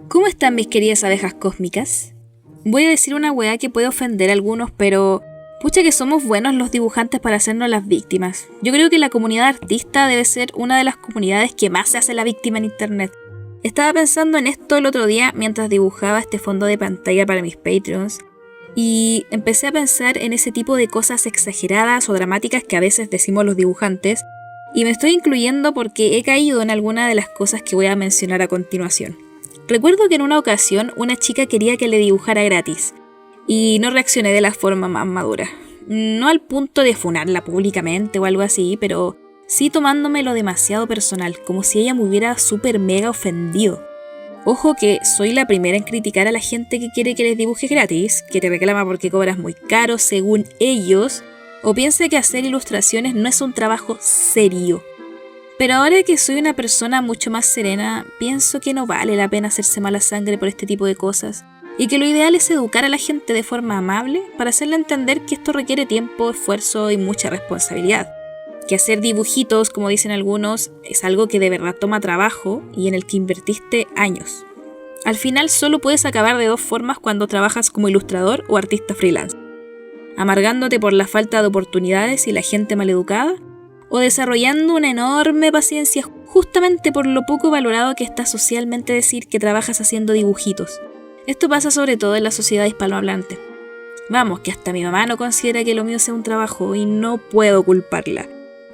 ¿Cómo están mis queridas abejas cósmicas? Voy a decir una weá que puede ofender a algunos, pero pucha que somos buenos los dibujantes para hacernos las víctimas. Yo creo que la comunidad artista debe ser una de las comunidades que más se hace la víctima en internet. Estaba pensando en esto el otro día mientras dibujaba este fondo de pantalla para mis Patreons y empecé a pensar en ese tipo de cosas exageradas o dramáticas que a veces decimos los dibujantes, y me estoy incluyendo porque he caído en alguna de las cosas que voy a mencionar a continuación. Recuerdo que en una ocasión una chica quería que le dibujara gratis y no reaccioné de la forma más madura. No al punto de funarla públicamente o algo así, pero sí tomándomelo demasiado personal, como si ella me hubiera súper mega ofendido. Ojo que soy la primera en criticar a la gente que quiere que les dibuje gratis, que te reclama porque cobras muy caro según ellos, o piensa que hacer ilustraciones no es un trabajo serio. Pero ahora que soy una persona mucho más serena, pienso que no vale la pena hacerse mala sangre por este tipo de cosas, y que lo ideal es educar a la gente de forma amable para hacerle entender que esto requiere tiempo, esfuerzo y mucha responsabilidad. Que hacer dibujitos, como dicen algunos, es algo que de verdad toma trabajo y en el que invertiste años. Al final solo puedes acabar de dos formas cuando trabajas como ilustrador o artista freelance: amargándote por la falta de oportunidades y la gente maleducada, o desarrollando una enorme paciencia justamente por lo poco valorado que está socialmente decir que trabajas haciendo dibujitos. Esto pasa sobre todo en la sociedad hispanohablante. Vamos, que hasta mi mamá no considera que lo mío sea un trabajo y no puedo culparla.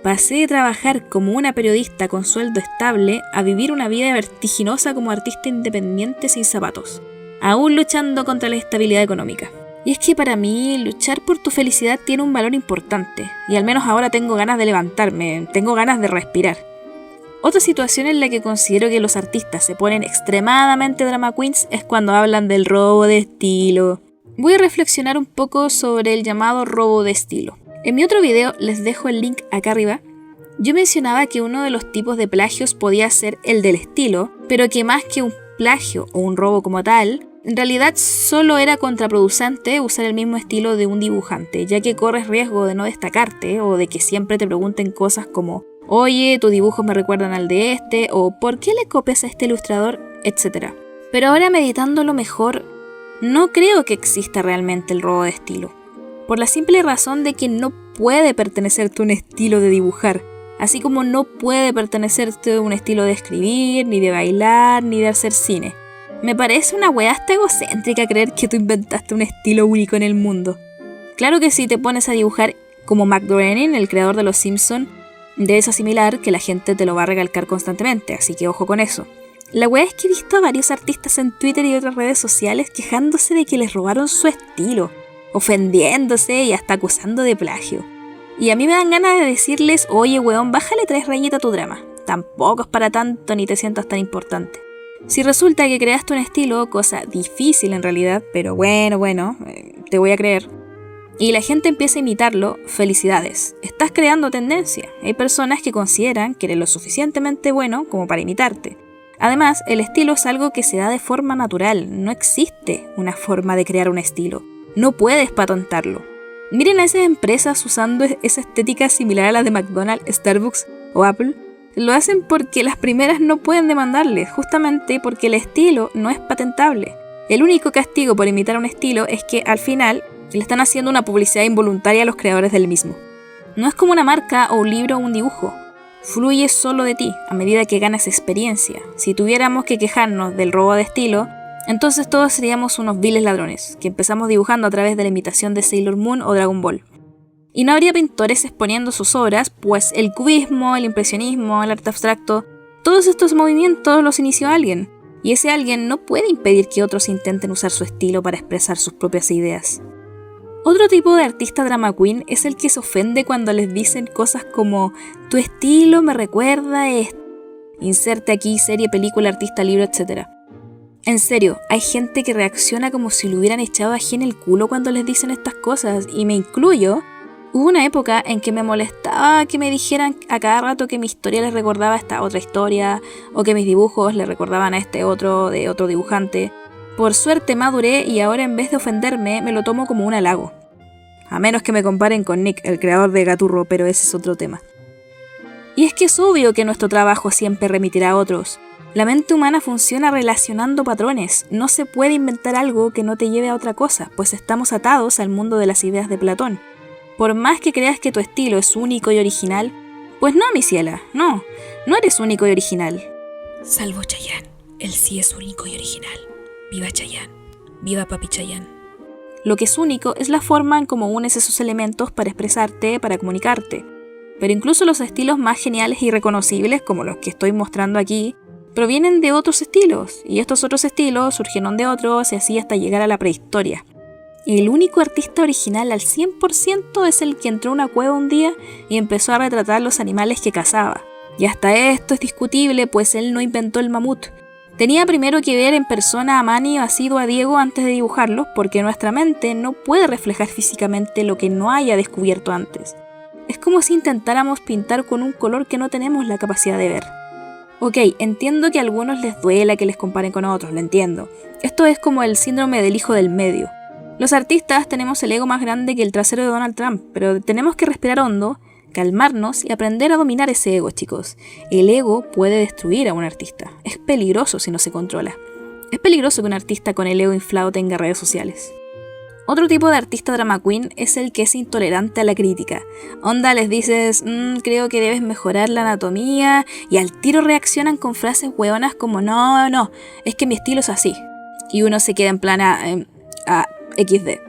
Pasé de trabajar como una periodista con sueldo estable a vivir una vida vertiginosa como artista independiente sin zapatos, aún luchando contra la instabilidad económica. Y es que para mí luchar por tu felicidad tiene un valor importante, y al menos ahora tengo ganas de levantarme, tengo ganas de respirar. Otra situación en la que considero que los artistas se ponen extremadamente drama queens es cuando hablan del robo de estilo. Voy a reflexionar un poco sobre el llamado robo de estilo. En mi otro video, les dejo el link acá arriba, yo mencionaba que uno de los tipos de plagios podía ser el del estilo, pero que más que un plagio o un robo como tal, en realidad solo era contraproducente usar el mismo estilo de un dibujante, ya que corres riesgo de no destacarte o de que siempre te pregunten cosas como «Oye, tus dibujos me recuerdan al de este» o «¿Por qué le copias a este ilustrador?», etc. Pero ahora meditándolo mejor, no creo que exista realmente el robo de estilo, por la simple razón de que no puede pertenecerte un estilo de dibujar, así como no puede pertenecerte un estilo de escribir, ni de bailar, ni de hacer cine. Me parece una weá hasta egocéntrica creer que tú inventaste un estilo único en el mundo. Claro que si te pones a dibujar como Matt Groening, el creador de Los Simpsons, debes asimilar que la gente te lo va a recalcar constantemente, así que ojo con eso. La weá es que he visto a varios artistas en Twitter y otras redes sociales quejándose de que les robaron su estilo, ofendiéndose y hasta acusando de plagio. Y a mí me dan ganas de decirles, oye weón, bájale 3 rayitas a tu drama. Tampoco es para tanto ni te sientas tan importante. Si resulta que creaste un estilo, cosa difícil en realidad, pero bueno, te voy a creer, y la gente empieza a imitarlo, felicidades, estás creando tendencia. Hay personas que consideran que eres lo suficientemente bueno como para imitarte. Además, el estilo es algo que se da de forma natural, no existe una forma de crear un estilo, no puedes patentarlo. Miren a esas empresas usando esa estética similar a la de McDonald's, Starbucks o Apple. Lo hacen porque las primeras no pueden demandarles, justamente porque el estilo no es patentable. El único castigo por imitar un estilo es que al final le están haciendo una publicidad involuntaria a los creadores del mismo. No es como una marca o un libro o un dibujo. Fluye solo de ti a medida que ganas experiencia. Si tuviéramos que quejarnos del robo de estilo, entonces todos seríamos unos viles ladrones, que empezamos dibujando a través de la imitación de Sailor Moon o Dragon Ball. Y no habría pintores exponiendo sus obras, pues el cubismo, el impresionismo, el arte abstracto, todos estos movimientos los inició alguien, y ese alguien no puede impedir que otros intenten usar su estilo para expresar sus propias ideas. Otro tipo de artista drama queen es el que se ofende cuando les dicen cosas como «tu estilo me recuerda a esto», inserte aquí serie, película, artista, libro, etc. En serio, hay gente que reacciona como si le hubieran echado ají en el culo cuando les dicen estas cosas, y me incluyo. Hubo una época en que me molestaba que me dijeran a cada rato que mi historia les recordaba a esta otra historia, o que mis dibujos les recordaban a este otro de otro dibujante. Por suerte maduré y ahora en vez de ofenderme me lo tomo como un halago. A menos que me comparen con Nick, el creador de Gaturro, pero ese es otro tema. Y es que es obvio que nuestro trabajo siempre remitirá a otros. La mente humana funciona relacionando patrones. No se puede inventar algo que no te lleve a otra cosa, pues estamos atados al mundo de las ideas de Platón. Por más que creas que tu estilo es único y original, pues no, mi ciela, no eres único y original. Salvo Chayanne, él sí es único y original. Viva Chayanne, viva Papi Chayanne. Lo que es único es la forma en cómo unes esos elementos para expresarte, para comunicarte. Pero incluso los estilos más geniales y reconocibles, como los que estoy mostrando aquí, provienen de otros estilos, y estos otros estilos surgieron de otros y así hasta llegar a la prehistoria. El único artista original al 100% es el que entró a una cueva un día y empezó a retratar los animales que cazaba. Y hasta esto es discutible, pues él no inventó el mamut. Tenía primero que ver en persona a Manny o a Sido a Diego antes de dibujarlos, porque nuestra mente no puede reflejar físicamente lo que no haya descubierto antes. Es como si intentáramos pintar con un color que no tenemos la capacidad de ver. Ok, entiendo que a algunos les duela que les comparen con otros, lo entiendo. Esto es como el síndrome del hijo del medio. Los artistas tenemos el ego más grande que el trasero de Donald Trump, pero tenemos que respirar hondo, calmarnos y aprender a dominar ese ego, chicos. El ego puede destruir a un artista. Es peligroso si no se controla. Es peligroso que un artista con el ego inflado tenga redes sociales. Otro tipo de artista drama queen es el que es intolerante a la crítica. Onda, les dices, creo que debes mejorar la anatomía, y al tiro reaccionan con frases hueonas como no, es que mi estilo es así. Y uno se queda en plan XD.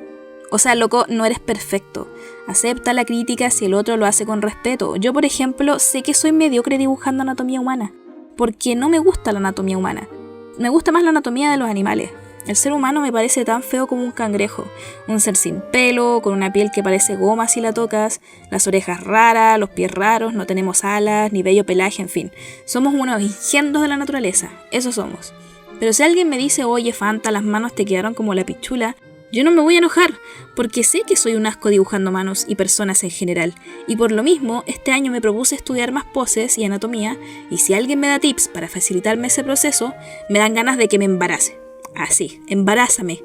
O sea, loco, no eres perfecto. Acepta la crítica si el otro lo hace con respeto. Yo, por ejemplo, sé que soy mediocre dibujando anatomía humana, porque no me gusta la anatomía humana. Me gusta más la anatomía de los animales. El ser humano me parece tan feo como un cangrejo, un ser sin pelo, con una piel que parece goma si la tocas, las orejas raras, los pies raros, no tenemos alas, ni bello pelaje, en fin. Somos unos ingendos de la naturaleza, eso somos. Pero si alguien me dice, oye Fanta, las manos te quedaron como la pichula, yo no me voy a enojar, porque sé que soy un asco dibujando manos y personas en general, y por lo mismo, este año me propuse estudiar más poses y anatomía, y si alguien me da tips para facilitarme ese proceso, me dan ganas de que me embarace. Así, embarázame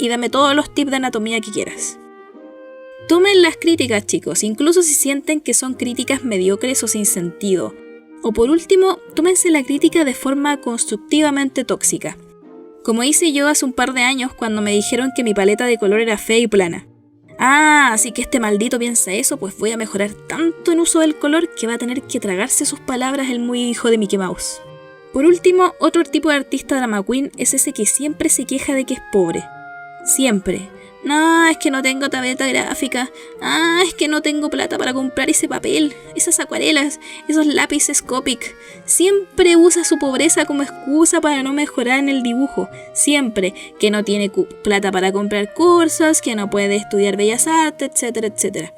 y dame todos los tips de anatomía que quieras. Tomen las críticas, chicos, incluso si sienten que son críticas mediocres o sin sentido. O por último, tómense la crítica de forma constructivamente tóxica. Como hice yo hace un par de años cuando me dijeron que mi paleta de color era fea y plana. Así que este maldito piensa eso, pues voy a mejorar tanto en uso del color que va a tener que tragarse sus palabras el muy hijo de Mickey Mouse. Por último, otro tipo de artista drama queen es ese que siempre se queja de que es pobre. Siempre. No, es que no tengo tableta gráfica. Es que no tengo plata para comprar ese papel, esas acuarelas, esos lápices Copic. Siempre usa su pobreza como excusa para no mejorar en el dibujo. Siempre. Que no tiene plata para comprar cursos, que no puede estudiar bellas artes, etcétera, etcétera.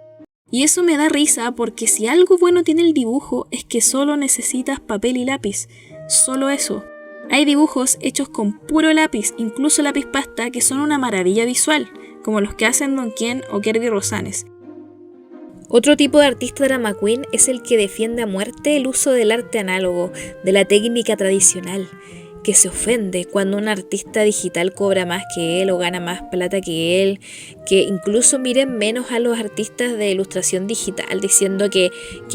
Y eso me da risa porque si algo bueno tiene el dibujo es que solo necesitas papel y lápiz. Solo eso. Hay dibujos hechos con puro lápiz, incluso lápiz pasta, que son una maravilla visual, como los que hacen Don Ken o Kirby Rosanes. Otro tipo de artista drama queen es el que defiende a muerte el uso del arte análogo, de la técnica tradicional, que se ofende cuando un artista digital cobra más que él o gana más plata que él, que incluso miren menos a los artistas de ilustración digital diciendo que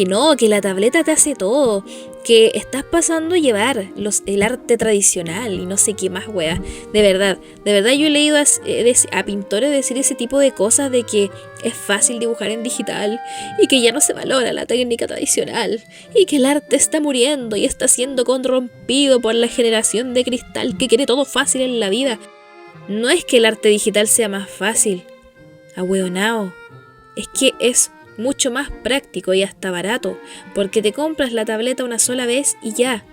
no, que la tableta te hace todo, que estás pasando a llevar el arte tradicional y no sé qué más, wea. De verdad yo he leído a pintores decir ese tipo de cosas, de que es fácil dibujar en digital y que ya no se valora la técnica tradicional y que el arte está muriendo y está siendo corrompido por la generación de cristal que quiere todo fácil en la vida. No es que el arte digital sea más fácil, ahueonao, es que es mucho más práctico y hasta barato, porque te compras la tableta una sola vez y ya.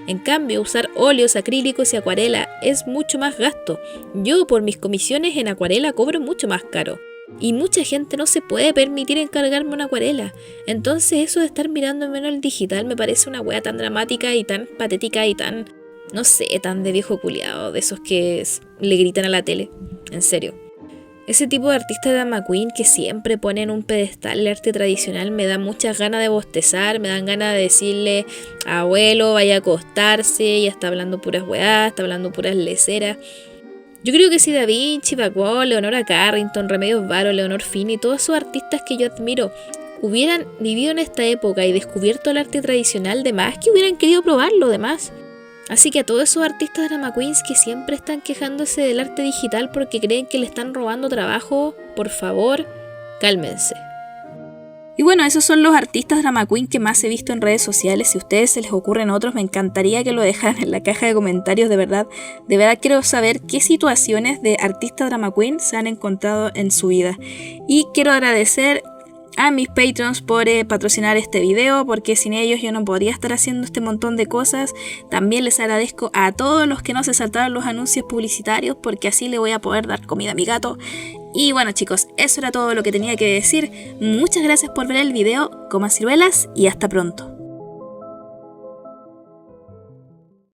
En cambio, usar óleos, acrílicos y acuarela es mucho más gasto. Yo por mis comisiones en acuarela cobro mucho más caro. Y mucha gente no se puede permitir encargarme una acuarela. Entonces eso de estar mirando en menos el digital me parece una wea tan dramática y tan patética y tan, no sé, tan de viejo culiado, de esos que le gritan a la tele. En serio. Ese tipo de artista drama queen que siempre pone en un pedestal el arte tradicional me da muchas ganas de bostezar, me dan ganas de decirle, abuelo, vaya a acostarse, ya está hablando puras weás, está hablando puras leceras. Yo creo que si Da Vinci, Van Gogh, Leonora Carrington, Remedios Varo, Leonor Fini, todos esos artistas que yo admiro, hubieran vivido en esta época y descubierto el arte tradicional, de más que hubieran querido probarlo, de más. Así que a todos esos artistas drama queens que siempre están quejándose del arte digital porque creen que le están robando trabajo, por favor, cálmense. Y bueno, esos son los artistas drama queen que más he visto en redes sociales. Si a ustedes se les ocurren otros, me encantaría que lo dejaran en la caja de comentarios, de verdad. De verdad quiero saber qué situaciones de artistas drama queen se han encontrado en su vida. Y quiero agradecer a mis Patreons por patrocinar este video, porque sin ellos yo no podría estar haciendo este montón de cosas. También les agradezco a todos los que no se saltaron los anuncios publicitarios, porque así le voy a poder dar comida a mi gato. Y bueno chicos, eso era todo lo que tenía que decir. Muchas gracias por ver el video, coman ciruelas y hasta pronto.